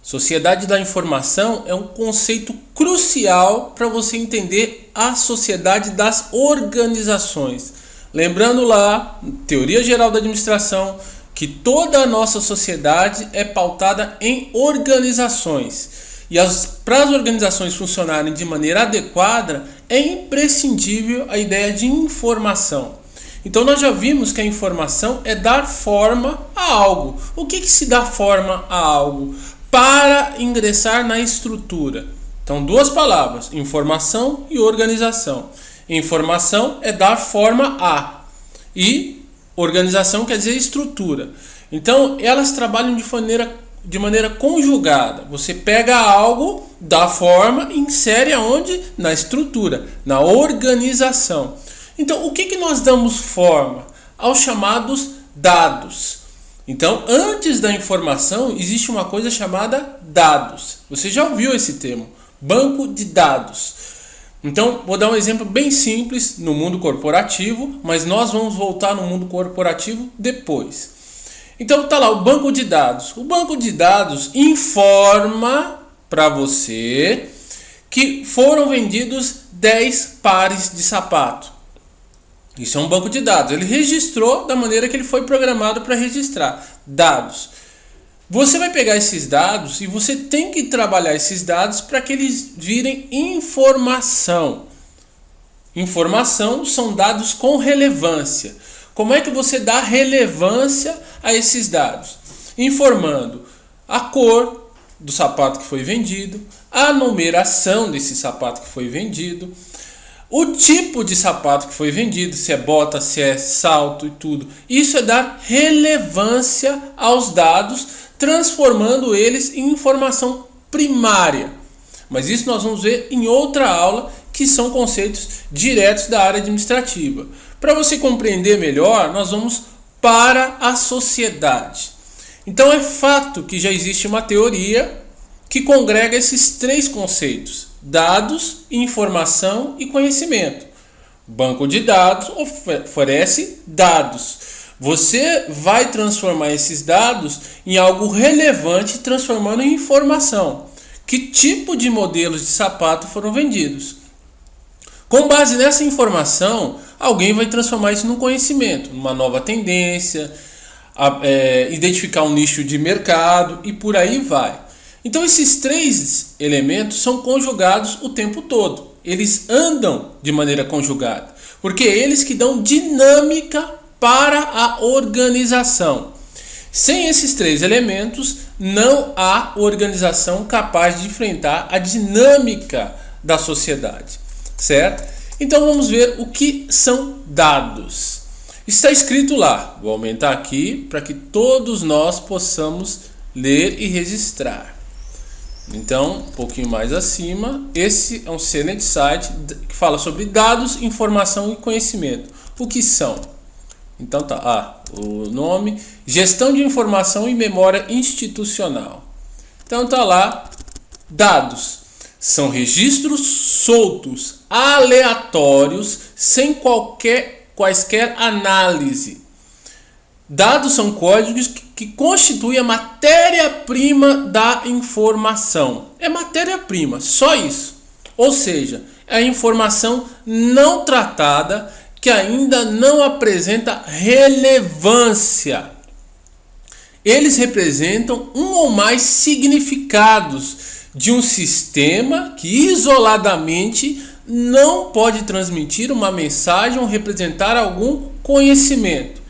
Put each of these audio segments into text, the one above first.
Sociedade da informação é um conceito crucial para você entender a sociedade das organizações. Lembrando lá, teoria geral da administração, que toda a nossa sociedade é pautada em organizações. E para as organizações funcionarem de maneira adequada, é imprescindível a ideia de informação. Então nós já vimos que a informação é dar forma a algo. O que se dá forma a algo? Para ingressar na estrutura. Então, duas palavras, informação e organização. Informação é dar forma a, e organização quer dizer estrutura. Então, elas trabalham de maneira conjugada. Você pega algo, dá forma e insere aonde? Na estrutura, na organização. Então, o que nós damos forma? Aos chamados dados. Então, antes da informação, existe uma coisa chamada dados. Você já ouviu esse termo, banco de dados. Então, vou dar um exemplo bem simples no mundo corporativo, mas nós vamos voltar no mundo corporativo depois. Então, tá lá o banco de dados. O banco de dados informa para você que foram vendidos 10 pares de sapato. Isso é um banco de dados. Ele registrou da maneira que ele foi programado para registrar dados. Você vai pegar esses dados e você tem que trabalhar esses dados para que eles virem informação. Informação são dados com relevância. Como é que você dá relevância a esses dados? Informando a cor do sapato que foi vendido, a numeração desse sapato que foi vendido, o tipo de sapato que foi vendido, se é bota, se é salto e tudo. Isso é dar relevância aos dados, transformando eles em informação primária. Mas isso nós vamos ver em outra aula, que são conceitos diretos da área administrativa. Para você compreender melhor, nós vamos para a sociedade. Então é fato que já existe uma teoria que congrega esses três conceitos: dados, informação e conhecimento. Banco de dados oferece dados. Você vai transformar esses dados em algo relevante, transformando em informação. Que tipo de modelos de sapato foram vendidos? Com base nessa informação, alguém vai transformar isso num conhecimento, numa nova tendência, identificar um nicho de mercado e por aí vai. Então esses três elementos são conjugados o tempo todo. Eles andam de maneira conjugada, porque é eles que dão dinâmica para a organização. Sem esses três elementos, não há organização capaz de enfrentar a dinâmica da sociedade, certo? Então vamos ver o que são dados. Está escrito lá, vou aumentar aqui para que todos nós possamos ler e registrar. Então, um pouquinho mais acima, esse é um CNET site que fala sobre dados, informação e conhecimento. O que são? Então tá, o nome, gestão de informação e memória institucional. Então tá lá, dados são registros soltos, aleatórios, sem quaisquer análise. Dados são códigos que constituem a matéria-prima da informação. É matéria-prima, só isso. Ou seja, é a informação não tratada que ainda não apresenta relevância. Eles representam um ou mais significados de um sistema que isoladamente não pode transmitir uma mensagem ou representar algum conhecimento.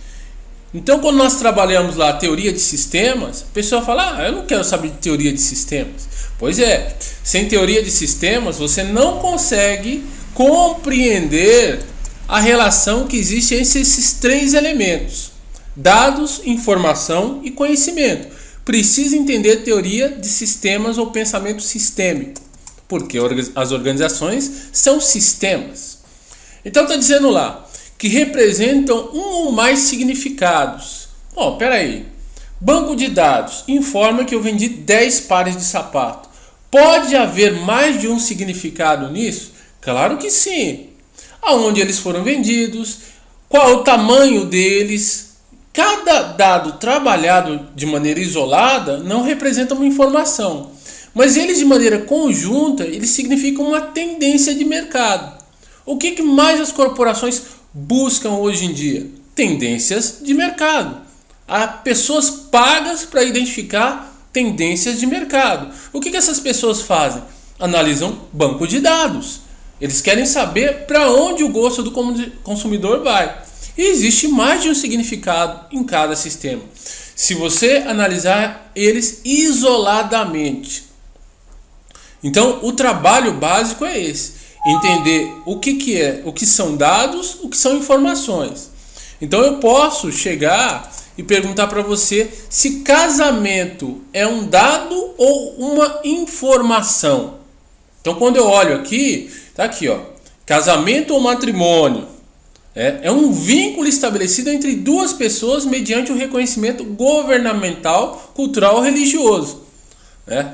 Então, quando nós trabalhamos lá a teoria de sistemas, a pessoa fala: eu não quero saber de teoria de sistemas. Pois é, sem teoria de sistemas você não consegue compreender a relação que existe entre esses três elementos: dados, informação e conhecimento. Precisa entender teoria de sistemas ou pensamento sistêmico, porque as organizações são sistemas. Então está dizendo lá que representam um ou mais significados. Peraí. Banco de dados informa que eu vendi 10 pares de sapato. Pode haver mais de um significado nisso? Claro que sim. Aonde eles foram vendidos, qual o tamanho deles, Cada dado trabalhado de maneira isolada não representa uma informação, mas eles de maneira conjunta, eles significam uma tendência de mercado. O que mais as corporações buscam hoje em dia? Tendências de mercado. Há pessoas pagas para identificar tendências de mercado. O que essas pessoas fazem? Analisam banco de dados. Eles querem saber para onde o gosto do consumidor vai. E existe mais de um significado em cada sistema, se você analisar eles isoladamente. Então, o trabalho básico é esse: entender o que são dados, o que são informações. Então, eu posso chegar e perguntar para você se casamento é um dado ou uma informação. Então, quando eu olho aqui, tá aqui, ó, casamento ou matrimônio. É um vínculo estabelecido entre duas pessoas mediante o reconhecimento governamental, cultural ou religioso.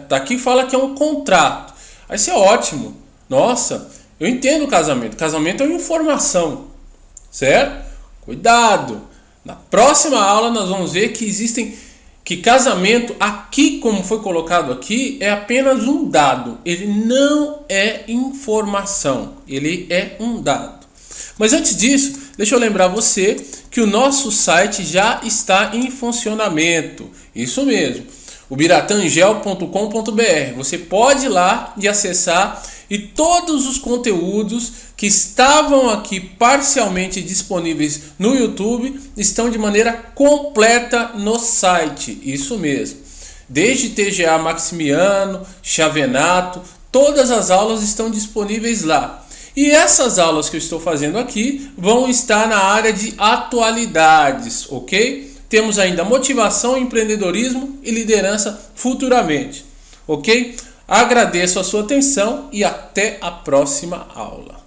Tá aqui fala que é um contrato. Aí isso é ótimo. Nossa, eu entendo o casamento. Casamento é uma informação, certo? Cuidado. Na próxima aula nós vamos ver que casamento, aqui como foi colocado aqui, é apenas um dado. Ele não é informação. Ele é um dado. Mas antes disso, deixa eu lembrar você que o nosso site já está em funcionamento. Isso mesmo, o biratangel.com.br. Você pode ir lá e acessar, e todos os conteúdos que estavam aqui parcialmente disponíveis no YouTube estão de maneira completa no site. Isso mesmo. Desde TGA Maximiano, Chavenato, todas as aulas estão disponíveis lá. E essas aulas que eu estou fazendo aqui vão estar na área de atualidades, ok? Temos ainda motivação, empreendedorismo e liderança futuramente, ok? Agradeço a sua atenção e até a próxima aula.